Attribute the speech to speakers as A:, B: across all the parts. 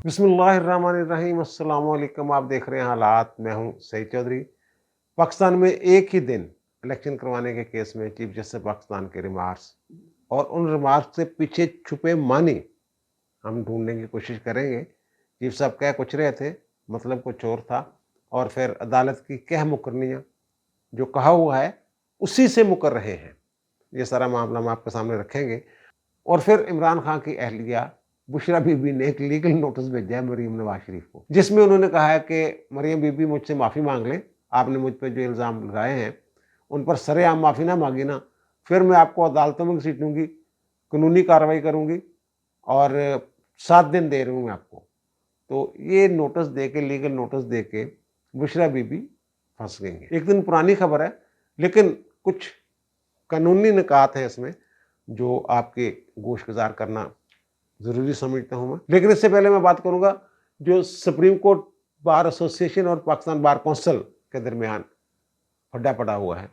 A: بسم اللہ الرحمن الرحیم، السلام علیکم۔ آپ دیکھ رہے ہیں حالات، میں ہوں سعید چودھری۔ پاکستان میں ایک ہی دن الیکشن کروانے کے کیس میں چیف جسٹس پاکستان کے ریمارکس اور ان ریمارکس سے پیچھے چھپے معنی ہم ڈھونڈنے کی کوشش کریں گے۔ چیف صاحب کہہ کچھ رہے تھے، مطلب کچھ اور تھا، اور پھر عدالت کی کہہ مقرریاں جو کہا ہوا ہے اسی سے مکر رہے ہیں۔ یہ سارا معاملہ ہم آپ کے سامنے رکھیں گے۔ اور پھر عمران خان کی اہلیہ بشرا بی بی نے ایک لیگل نوٹس بھیجا ہے مریم نواز شریف کو، جس میں انہوں نے کہا ہے کہ مریم بی بی مجھ سے معافی مانگ لیں، آپ نے مجھ پہ جو الزام لگائے ہیں ان پر سرے عام معافی نہ مانگی نا، پھر میں آپ کو عدالتوں میں گھسیٹوں گی، قانونی کارروائی کروں گی، اور 7 دن دے رہی ہوں میں آپ کو۔ تو یہ نوٹس دے کے، لیگل نوٹس دے کے بشرا بی بی پھنس گئی ہیں۔ ایک دن پرانی خبر ہے، لیکن کچھ قانونی نکات ہیں اس میں جو آپ کے گوش گزار کرنا ضروری سمجھتا ہوں میں۔ لیکن اس سے پہلے میں بات کروں گا جو سپریم کورٹ بار ایسوسی ایشن اور پاکستان بار کونسل کے درمیان پھڈا پڑا ہوا ہے۔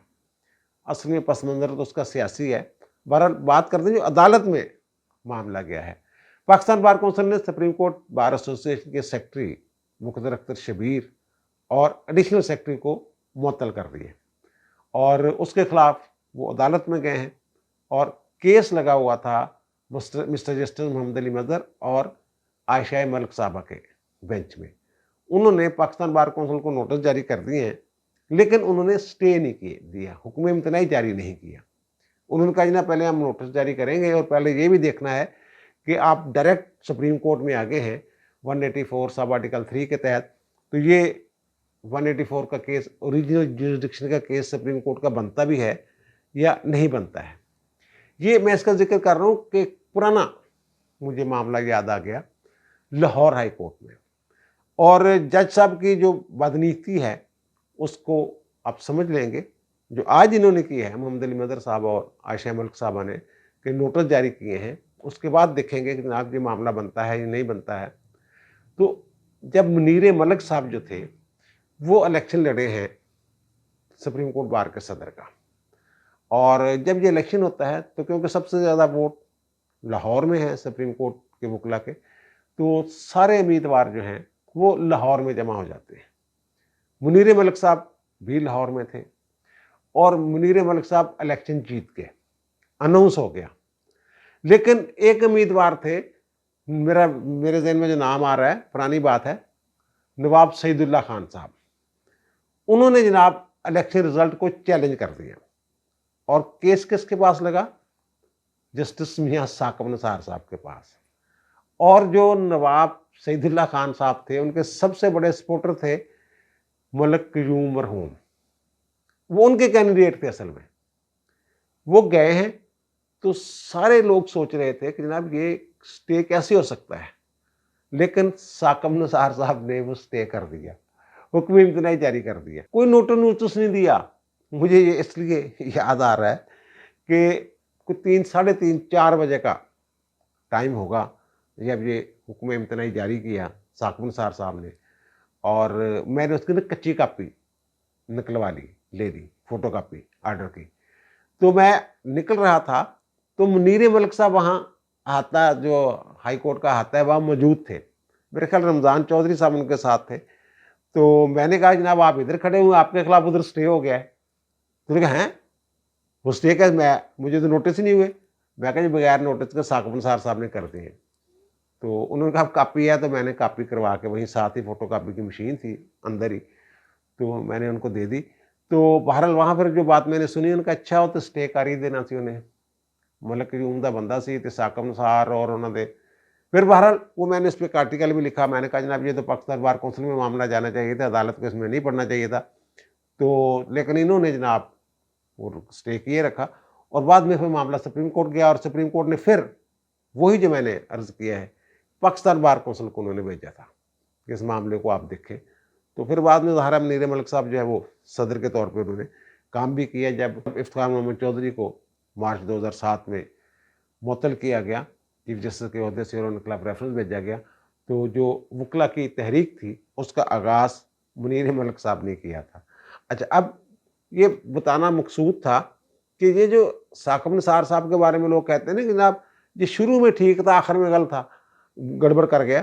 A: اصل میں پس منظر تو اس کا سیاسی ہے، بہرحال بات کرتے ہیں جو عدالت میں معاملہ گیا ہے۔ پاکستان بار کونسل نے سپریم کورٹ بار ایسوسی ایشن کے سیکرٹری مقدر اختر شبیر اور ایڈیشنل سیکرٹری کو معطل کر دیے، اور اس کے خلاف وہ عدالت میں گئے ہیں، اور کیس لگا ہوا تھا مسٹر جسٹس محمد علی مظہر اور عائشہ ملک صاحبہ کے بینچ میں۔ انہوں نے پاکستان بار کونسل کو نوٹس جاری کر دیے ہیں، لیکن انہوں نے سٹے نہیں دیا، حکم امتناعی جاری نہیں کیا۔ انہوں نے کہا جی نا، پہلے ہم نوٹس جاری کریں گے اور پہلے یہ بھی دیکھنا ہے کہ آپ ڈائریکٹ سپریم کورٹ میں آگے ہیں 184 سب آرٹیکل 3 کے تحت، تو یہ 184 کا کیس اوریجنل جورسڈکشن کا کیس سپریم کورٹ کا بنتا بھی ہے یا نہیں بنتا ہے۔ یہ میں اس کا ذکر کر رہا ہوں کہ پرانا مجھے معاملہ یاد آ گیا لاہور ہائی کورٹ میں، اور جج صاحب کی جو بدنیتی ہے اس کو آپ سمجھ لیں گے۔ جو آج انہوں نے کی ہے محمد علی مظہر صاحب اور عائشہ ملک صاحبہ نے کہ نوٹس جاری کیے ہیں، اس کے بعد دیکھیں گے کہ جناب یہ معاملہ بنتا ہے یا نہیں بنتا ہے۔ تو جب منیر ملک صاحب جو تھے وہ الیکشن لڑے ہیں سپریم کورٹ بار کے صدر کا، اور جب یہ الیکشن ہوتا ہے تو کیونکہ سب سے زیادہ ووٹ لاہور میں ہیں سپریم کورٹ کے وکلا کے، تو سارے امیدوار جو ہیں وہ لاہور میں جمع ہو جاتے ہیں۔ منیر ملک صاحب بھی لاہور میں تھے، اور منیر ملک صاحب الیکشن جیت کے اناؤنس ہو گیا، لیکن ایک امیدوار تھے، میرے ذہن میں جو نام آ رہا ہے، پرانی بات ہے، نواب سعید اللہ خان صاحب۔ انہوں نے جناب الیکشن رزلٹ کو چیلنج کر دیا، اور کیس کس کے پاس لگا؟ جسٹس میاں ثاقب نثار صاحب کے پاس۔ اور جو نواب سعید اللہ خان صاحب تھے ان کے سب سے بڑے سپورٹر تھے ملک قیوم مرحوم، وہ ان کے کینڈیڈیٹ تھے اصل میں۔ وہ گئے ہیں تو سارے لوگ سوچ رہے تھے کہ جناب یہ سٹے کیسے ہو سکتا ہے، لیکن ثاقب نثار صاحب نے وہ سٹے کر دیا، حکم امتناعی جاری کر دیا، کوئی نوٹس نہیں دیا۔ مجھے یہ اس لیے یاد آ رہا ہے کہ کوئی 3، 4 بجے کا ٹائم ہوگا جب یہ حکم امتناعی جاری کیا ثاقب نثار صاحب نے، اور میں نے اس کی کچی کاپی نکلوا لی، لے لی فوٹو کاپی آرڈر کی۔ تو میں نکل رہا تھا تو منیر ملک صاحب وہاں احاطہ جو ہائی کورٹ کا احاطہ ہے وہاں موجود تھے، میرے خیال رمضان چودھری صاحب ان کے ساتھ تھے۔ تو میں نے کہا جناب آپ ادھر کھڑے ہوئے، آپ کے خلاف ادھر سٹے ہو گیا ہے۔ تو نے کہا ہیں وہ سٹے کا، مجھے تو نوٹس ہی نہیں ہوئے۔ میں کہا جی بغیر نوٹس کے ثاقب نثار صاحب نے کر دی ہیں۔ تو انہوں نے کہا کاپی ہے، تو میں نے کاپی کروا کے، وہیں ساتھ ہی فوٹو کاپی کی مشین تھی اندر ہی، تو میں نے ان کو دے دی۔ تو بہرحال وہاں پھر جو بات میں نے سنی، ان کا اچھا ہو تو سٹے کر ہی دینا سی انہیں، ملک قیوم دا بندہ سی تے ثاقب نثار اور انہوں نے پھر بہرحال وہ میں نے اس پہ ایک آرٹیکل بھی لکھا۔ میں نے کہا جناب یہ تو پاکستان بار کونسل میں معاملہ جانا چاہیے تھا، عدالت کو اس میں نہیں پڑھنا چاہیے تھا۔ تو لیکن انہوں نے جناب وہ سٹے کیے رکھا، اور بعد میں پھر معاملہ سپریم کورٹ گیا، اور سپریم کورٹ نے پھر وہی جو میں نے عرض کیا ہے پاکستان بار کونسل کو انہوں نے بھیجا تھا کہ اس معاملے کو آپ دیکھیں۔ تو پھر بعد میں ظاہرہ منیر ملک صاحب جو ہے وہ صدر کے طور پہ انہوں نے کام بھی کیا۔ جب افتخار محمد چودھری کو مارچ 2007 میں معطل کیا گیا چیف جسٹس کے عہدے سے اور ان کے خلاف ریفرنس بھیجا گیا، تو جو وکلا کی تحریک تھی اس کا آغاز منیر ملک صاحب نے کیا تھا۔ اچھا، اب یہ بتانا مقصود تھا کہ یہ جو ثاقب نثار صاحب کے بارے میں لوگ کہتے ہیں نا کہ جناب یہ شروع میں ٹھیک تھا، آخر میں غلط تھا، گڑبڑ کر گیا،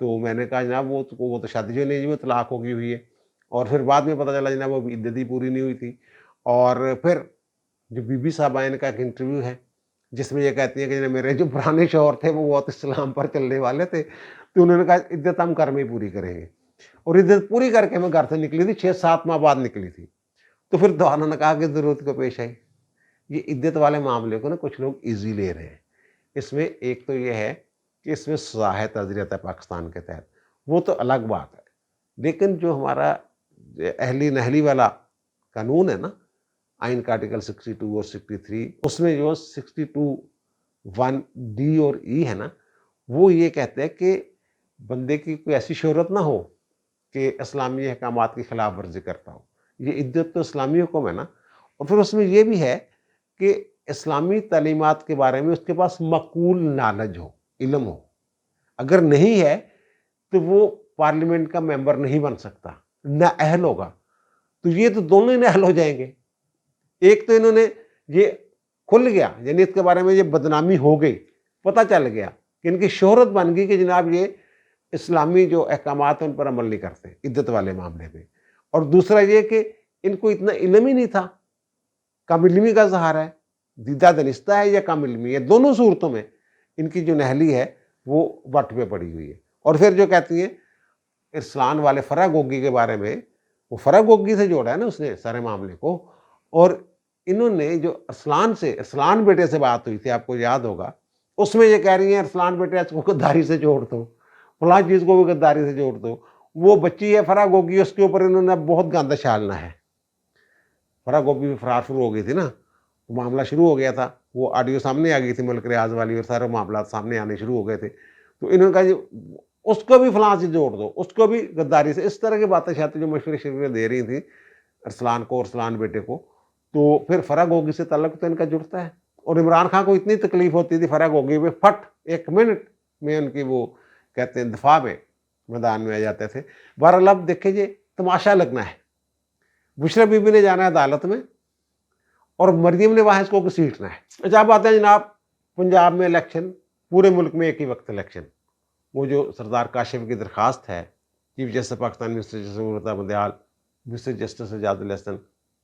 A: تو میں نے کہا جناب وہ تو شادی جو نہیں, وہ طلاق ہو گئی ہوئی ہے. اور پھر بعد میں پتہ چلا جناب وہ عدت ہی پوری نہیں ہوئی تھی. اور پھر جو بی بی صاحبہ ان کا ایک انٹرویو ہے جس میں یہ کہتی ہیں کہ میرے جو پرانے شوہر تھے وہ بہت اسلام پر چلنے والے تھے, تو انہوں نے کہا عدت ہم گھر میں ہی پوری کریں گے. اور عدت پوری کر کے میں گھر سے نکلی تھی, 6-7 ماہ بعد نکلی تھی. تو پھر دوانہ نے کہا کہ ضرورت کو پیش آئی. یہ عدت والے معاملے کو نا کچھ لوگ ایزی لے رہے ہیں. اس میں ایک تو یہ ہے کہ اس میں سزا ہے تعزیرات پاکستان کے تحت, وہ تو الگ بات ہے. لیکن جو ہمارا اہلی نہلی والا قانون ہے نا, آئین کا آرٹیکل 62 اور 63, اس میں جو 62(1)D اور E ہے نا, وہ یہ کہتے ہیں کہ بندے کی کوئی ایسی شہرت نہ ہو کہ اسلامی احکامات کی خلاف ورزی کرتا ہو. یہ عدت تو اسلامی حکم ہے نا. اور پھر اس میں یہ بھی ہے کہ اسلامی تعلیمات کے بارے میں اس کے پاس معقول نالج ہو, علم ہو. اگر نہیں ہے تو وہ پارلیمنٹ کا ممبر نہیں بن سکتا, نہ اہل ہوگا. تو یہ تو دونوں ہی نہ اہل ہو جائیں گے. ایک تو انہوں نے یہ کھل گیا, یعنی اس کے بارے میں یہ بدنامی ہو گئی, پتہ چل گیا کہ ان کی شہرت بن گئی کہ جناب یہ اسلامی جو احکامات ہیں ان پر عمل نہیں کرتے عدت والے معاملے میں. اور دوسرا یہ کہ ان کو اتنا علم ہی نہیں تھا. کم علمی کا اظہار ہے, دیدہ دنستہ ہے یا کم علمی ہے, دونوں صورتوں میں ان کی جو نہلی ہے وہ وٹ پہ پڑی ہوئی ہے. اور پھر جو کہتی ہیں ارسلان والے فرا گوگی کے بارے میں, وہ فرا گوگی سے جوڑا ہے نا اس نے سارے معاملے کو. اور انہوں نے جو ارسلان بیٹے سے بات ہوئی تھی, آپ کو یاد ہوگا, اس میں یہ کہہ رہی ہیں ارسلان بیٹے اس کو غداری سے جوڑ دو, فلاں چیز کو بھی غداری سے جوڑ دو. وہ بچی ہے فرا گوگی, اس کے اوپر انہوں نے بہت گاندہ چھالنا ہے. فرا گوگی بھی فرار شروع ہو گئی تھی نا, معاملہ شروع ہو گیا تھا, وہ آڈیو سامنے آ گئی تھی ملک ریاض والی, اور سارے معاملات سامنے آنے شروع ہو گئے تھے. تو انہوں نے کہا اس کو بھی فلاں سے جوڑ دو, اس کو بھی غداری سے, اس طرح کی باتیں شاید جو مشورے شریفیں دے رہی تھیں ارسلان کو, ارسلان بیٹے کو. تو پھر فرا گوگی سے تعلق تو ان کا جڑتا ہے. اور عمران خان کو اتنی تکلیف ہوتی تھی فرا گوگی پہ, پھٹ 1 منٹ میں ان کی وہ کہتے ہیں دفاع میں میدان میں آ جاتے تھے. بہرحال اب دیکھیں یہ تماشا لگنا ہے. بشرا بی بی نے جانا ہے عدالت میں, اور مریم نے وہاں اس کو گھسیٹنا ہے. اچھا اب آتے ہیں جناب پنجاب میں الیکشن, پورے ملک میں ایک ہی وقت الیکشن. وہ جو سردار کاشف کی درخواست ہے, chief justice Pakistan mister justice Umar Ata Bandial, mister justice Ijaz ul Ahsan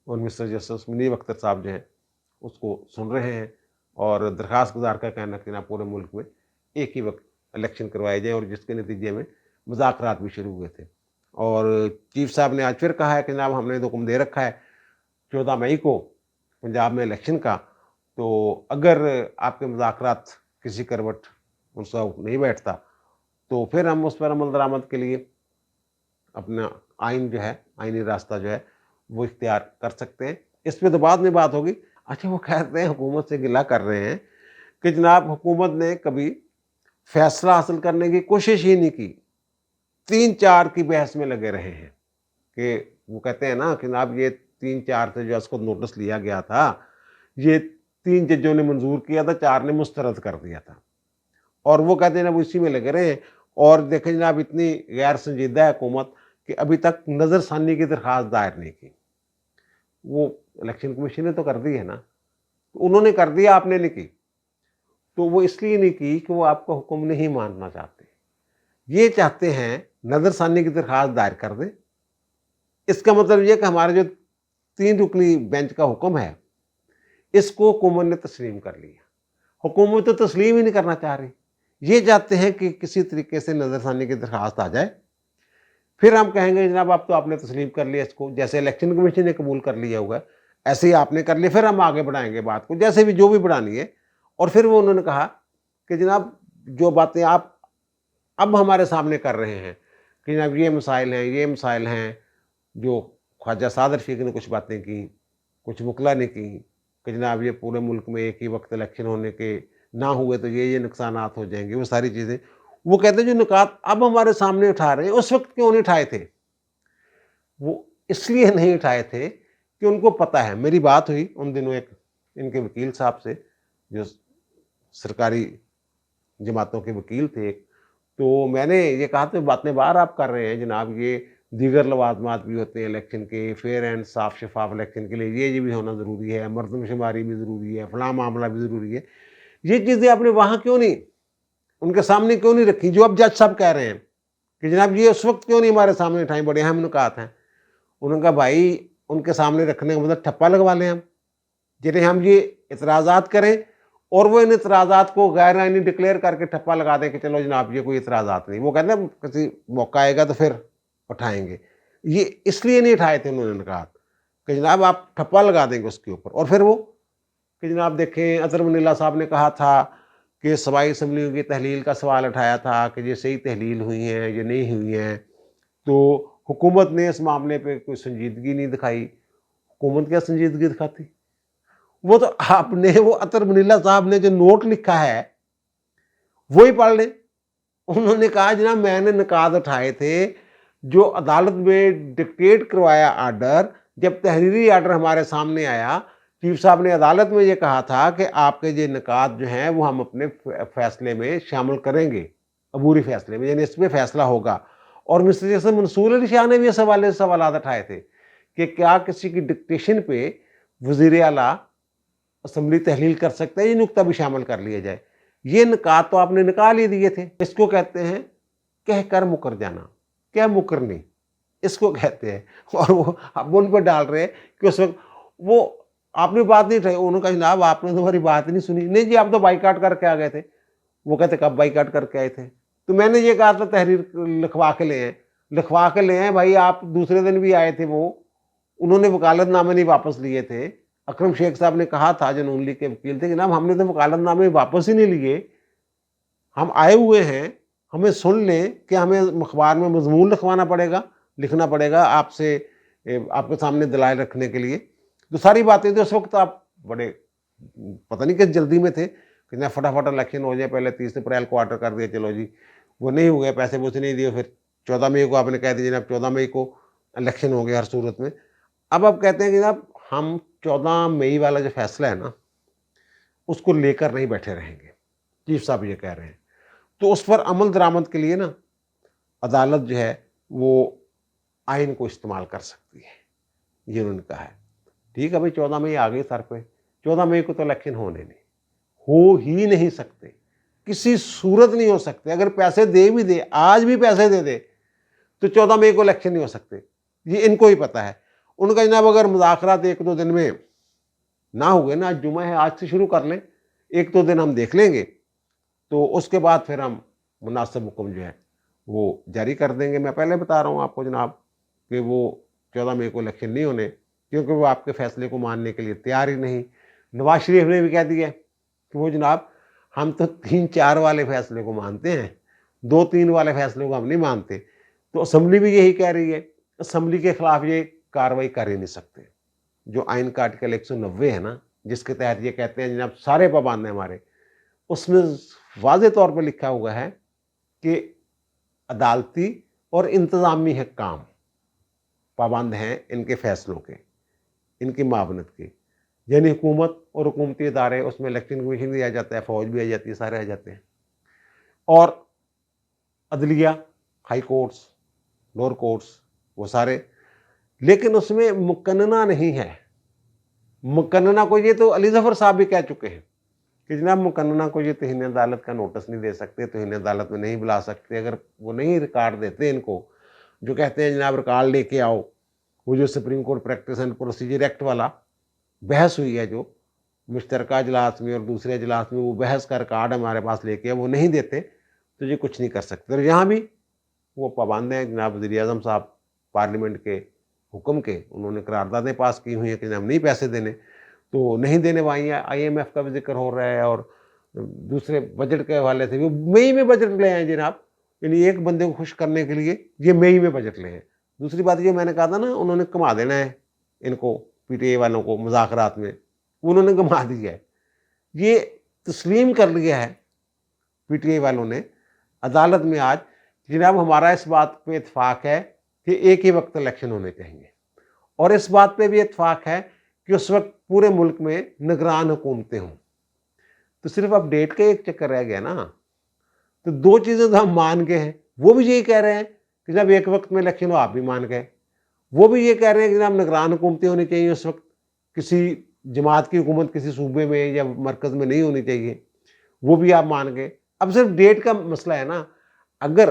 A: اور مسٹر جسٹس منیب اختر صاحب جو ہیں اس کو سن رہے ہیں. اور درخواست گزار کا کہنا کہ پورے ملک میں ایک ہی وقت الیکشن کروائے جائیں, اور جس کے نتیجے میں مذاکرات بھی شروع ہوئے تھے. اور چیف صاحب نے آج پھر کہا ہے کہ جناب ہم نے حکم دے رکھا ہے 14 مئی کو پنجاب میں الیکشن کا, تو اگر آپ کے مذاکرات کسی کروٹ منصوب نہیں بیٹھتا تو پھر ہم اس پر عمل درآمد کے لیے اپنا آئین جو ہے, آئینی راستہ جو ہے وہ اختیار کر سکتے ہیں. اس پہ تو بعد میں بات ہوگی. اچھا وہ کہتے ہیں حکومت سے گلہ کر رہے ہیں کہ جناب حکومت نے کبھی فیصلہ حاصل کرنے کی کوشش ہی نہیں کی, 3-4 کی بحث میں لگے رہے ہیں. کہ وہ کہتے ہیں نا کہ جناب یہ 3-4 سے جو اس کو نوٹس لیا گیا تھا, یہ 3 ججوں نے منظور کیا تھا, 4 نے مسترد کر دیا تھا. اور وہ کہتے ہیں جناب اسی میں لگے رہے ہیں. اور دیکھیں جناب اتنی غیر سنجیدہ ہے حکومت کہ ابھی تک نظر ثانی کی درخواست دائر نہیں کی. وہ الیکشن کمیشن نے تو کر دی ہے نا, انہوں نے کر دیا, آپ نے نہیں کی. تو وہ اس لیے نہیں کی کہ وہ آپ کا حکم نہیں ماننا چاہتے, یہ چاہتے ہیں نظر ثانی کی درخواست دائر کر دیں. اس کا مطلب یہ کہ ہمارے جو 3 رکنی بینچ کا حکم ہے اس کو حکومت نے تسلیم کر لیا. حکومت تو تسلیم ہی نہیں کرنا چاہ رہی, یہ چاہتے ہیں کہ کسی طریقے سے نظر ثانی کی درخواست آ جائے, پھر ہم کہیں گے جناب اب تو آپ نے تسلیم کر لیا اس کو, جیسے الیکشن کمیشن نے قبول کر لیا ہوگا ایسے ہی آپ نے کر لیا, پھر ہم آگے بڑھائیں گے بات کو جیسے بھی جو بھی بڑھانی ہے. اور پھر وہ انہوں نے کہا کہ جناب جو باتیں آپ اب ہمارے سامنے کر رہے ہیں کہ جناب یہ مسائل ہیں, جو خواجہ صادر شیخ نے کچھ باتیں کی, کچھ مکلا نے کی کہ جناب یہ پورے ملک میں ایک ہی وقت الیکشن ہونے کے نہ ہوئے تو یہ نقصانات ہو جائیں گے, وہ ساری چیزیں وہ کہتے ہیں جو نکات اب ہمارے سامنے اٹھا رہے ہیں اس وقت کیوں نہیں اٹھائے تھے. وہ اس لیے نہیں اٹھائے تھے کہ ان کو پتہ ہے. میری بات ہوئی ان دنوں ایک ان کے وکیل صاحب سے جو سرکاری جماعتوں کے وکیل تھے, تو میں نے یہ کہا تو باتیں باہر آپ کر رہے ہیں جناب, یہ دیگر لوازمات بھی ہوتے ہیں الیکشن کے, فیئر اینڈ صاف شفاف الیکشن کے لیے یہ بھی ہونا ضروری ہے, مردم شماری بھی ضروری ہے, فلاں معاملہ بھی ضروری ہے. یہ چیزیں آپ نے وہاں کیوں نہیں ان کے سامنے کیوں نہیں رکھی جو اب جج صاحب کہہ رہے ہیں کہ جناب یہ اس وقت کیوں نہیں ہمارے سامنے اٹھائیں، بڑے اہم نکات ہیں. انہوں نے کہا بھائی ان کے سامنے رکھنے کا مطلب ٹھپا لگوا لیں ہم، جنہیں ہم یہ اعتراضات کریں اور وہ ان اعتراضات کو غیر آئینی ڈکلیئر کر کے ٹھپا لگا دیں کہ چلو جناب یہ کوئی اعتراضات نہیں. وہ کہتے ہیں کسی موقع آئے گا تو پھر اٹھائیں گے. یہ اس لیے نہیں اٹھائے تھے انہوں نے کہا کہ جناب آپ ٹھپا لگا دیں گے اس کے اوپر. اور پھر وہ کہ جناب دیکھیں اطہر من اللہ صاحب نے کہا تھا کہ صوبائی اسمبلیوں کی تحلیل کا سوال اٹھایا تھا کہ یہ صحیح تحلیل ہوئی ہیں یہ نہیں ہوئی ہیں، تو حکومت نے اس معاملے پہ کوئی سنجیدگی نہیں دکھائی. حکومت کیا سنجیدگی دکھاتی؟ وہ تو آپ نے وہ اطہر من اللہ صاحب نے جو نوٹ لکھا ہے وہی پڑھ لیں. انہوں نے کہا جناب میں نے نکات اٹھائے تھے جو عدالت میں ڈکٹیٹ کروایا آرڈر، جب تحریری آرڈر ہمارے سامنے آیا چیف صاحب نے عدالت میں یہ کہا تھا کہ آپ کے یہ نکات جو ہیں وہ ہم اپنے فیصلے میں شامل کریں گے، عبوری فیصلے میں، یعنی اس پہ فیصلہ ہوگا. اور مسٹر جیسے منصور علی شاہ نے بھی اس حوالے سے سوالات اٹھائے تھے کہ کیا کسی کی ڈکٹیشن پہ وزیر اعلیٰ اسمبلی تحلیل کر سکتا ہے، یہ نکتہ بھی شامل کر لیا جائے. یہ نکات تو آپ نے نکال ہی دیے تھے. اس کو کہتے ہیں کہہ کر مکر جانا، کیا مکرنی اس کو کہتے ہیں. اور وہ اب ان پہ ڈال رہے کہ اس وقت وہ آپ نے بات نہیں اٹھائی. انہوں نے کہا جناب آپ نے تو ہماری بات نہیں سنی. نہیں جی آپ تو بائیکاٹ کر کے آ گئے تھے. وہ کہتے کب بائیکاٹ کر کے آئے تھے؟ تو میں نے یہ کہا تھا تحریر لکھوا کے لے ہیں بھائی. آپ دوسرے دن بھی آئے تھے، وہ انہوں نے وکالت نامے نہیں واپس لیے تھے. اکرم شیخ صاحب نے کہا تھا جو نون لیگ کے وکیل تھے جناب ہم نے تو وکالت نامے واپس ہی نہیں لیے، ہم آئے ہوئے ہیں، ہمیں سن لیں کہ ہمیں اخبار میں مضمون لکھنا پڑے گا آپ سے، آپ کے سامنے دلائل رکھنے کے لیے. تو ساری باتیں تو اس وقت آپ بڑے پتہ نہیں کس جلدی میں تھے کہ نہ فٹافٹ الیکشن ہو جائے. پہلے 30 اپریل کو آرڈر کر دیا، چلو جی وہ نہیں ہو گئے، پیسے پوسے نہیں دیے. پھر 14 مئی کو آپ نے کہہ دیا جناب 14 مئی کو الیکشن ہو گیا ہر صورت میں. اب آپ کہتے ہیں کہ جناب ہم 14 مئی والا جو فیصلہ ہے نا اس کو لے کر نہیں بیٹھے رہیں گے. چیف صاحب یہ کہہ رہے ہیں. تو اس پر عمل درآمد کے لیے نا عدالت جو ہے وہ آئین کو استعمال کر سکتی ہے، یہ انہوں نے کہا ہے. ٹھیک ہے بھائی 14 مئی آ گئی سر پہ، 14 مئی کو تو الیکشن ہونے نہیں، ہو ہی نہیں سکتے، کسی صورت نہیں ہو سکتے. اگر پیسے دے بھی دے، آج بھی پیسے دے دے تو 14 مئی کو الیکشن نہیں ہو سکتے. یہ ان کو ہی پتا ہے. ان کا جناب اگر مذاکرات 1-2 دن میں نہ ہوئے نا، آج جمعہ ہے، آج سے شروع کر لیں، 1-2 دن ہم دیکھ لیں گے، تو اس کے بعد پھر ہم مناسب حکم جو ہے وہ جاری کر دیں گے. میں پہلے بتا رہا ہوں آپ کو جناب کہ وہ 14 مئی کو الیکشن نہیں ہونے، کیونکہ وہ آپ کے فیصلے کو ماننے کے لیے تیار ہی نہیں. نواز شریف نے بھی کہہ دیا کہ وہ جناب ہم تو 3-4 والے فیصلے کو مانتے ہیں، 2-3 والے فیصلے کو ہم نہیں مانتے. تو اسمبلی بھی یہی کہہ رہی ہے. اسمبلی کے خلاف یہ کارروائی کر ہی نہیں سکتے. جو آئین کا آرٹیکل 190 ہے نا جس کے تحت یہ کہتے ہیں جناب سارے پابند ہیں ہمارے، اس میں واضح طور پر لکھا ہوا ہے کہ عدالتی اور انتظامی حکام پابند ہیں ان کے فیصلوں کے، ان کی معاونت کے. یعنی حکومت اور حکومتی ادارے، اس میں الیکشن کمیشن بھی آ جاتا ہے، فوج بھی آ جاتی ہے، سارے آ جاتے ہیں. اور عدلیہ، ہائی کورٹس، لوور کورٹس، وہ سارے. لیکن اس میں مقننہ نہیں ہے. مقننہ کو یہ تو علی ظفر صاحب بھی کہہ چکے ہیں کہ جناب مقننہ کو یہ توہین عدالت کا نوٹس نہیں دے سکتے، توہین عدالت میں نہیں بلا سکتے. اگر وہ نہیں ریکارڈ دیتے ان کو، جو کہتے ہیں جناب ریکارڈ لے کے آؤ، وہ جو supreme court practice and procedure act والا بحث ہوئی ہے جو مشترکہ اجلاس میں اور دوسرے اجلاس میں، وہ بحث کا ریکارڈ ہمارے پاس لے کے وہ نہیں دیتے تو یہ کچھ نہیں کر سکتے. اور یہاں بھی وہ پابند ہیں. جناب وزیر اعظم صاحب پارلیمنٹ کے حکم کے انہوں نے قراردادیں پاس کی ہوئی ہیں کہ جناب نہیں پیسے دینے، تو نہیں دینے. وہاں آئی ایم ایف کا بھی ذکر ہو رہا ہے اور دوسرے بجٹ کے حوالے سے بھی. مئی میں بجٹ لے آئے جناب، یعنی ایک بندے کو خوش کرنے کے لیے یہ مئی میں بجٹ لے ہیں. دوسری بات یہ میں نے کہا تھا نا انہوں نے کما دینا ہے ان کو، پی ٹی آئی والوں کو مذاکرات میں، انہوں نے کما دیا ہے. یہ تسلیم کر لیا ہے پی ٹی آئی والوں نے عدالت میں آج. جناب ہمارا اس بات پہ اتفاق ہے کہ ایک ہی وقت الیکشن ہونے چاہیے، اور اس بات پہ بھی اتفاق ہے کہ اس وقت پورے ملک میں نگران حکومتیں ہوں. تو صرف اب ڈیٹ کا ایک چکر رہ گیا نا. تو 2 چیزیں تو ہم مان گئے ہیں. وہ بھی یہی کہہ رہے ہیں کہ جب ایک وقت میں الیکشن ہو، آپ بھی مان گئے. وہ بھی یہ کہہ رہے ہیں کہ جناب نگران حکومتیں ہونی چاہیے اس وقت، کسی جماعت کی حکومت کسی صوبے میں یا مرکز میں نہیں ہونی چاہیے، وہ بھی آپ مان گئے. اب صرف ڈیٹ کا مسئلہ ہے نا. اگر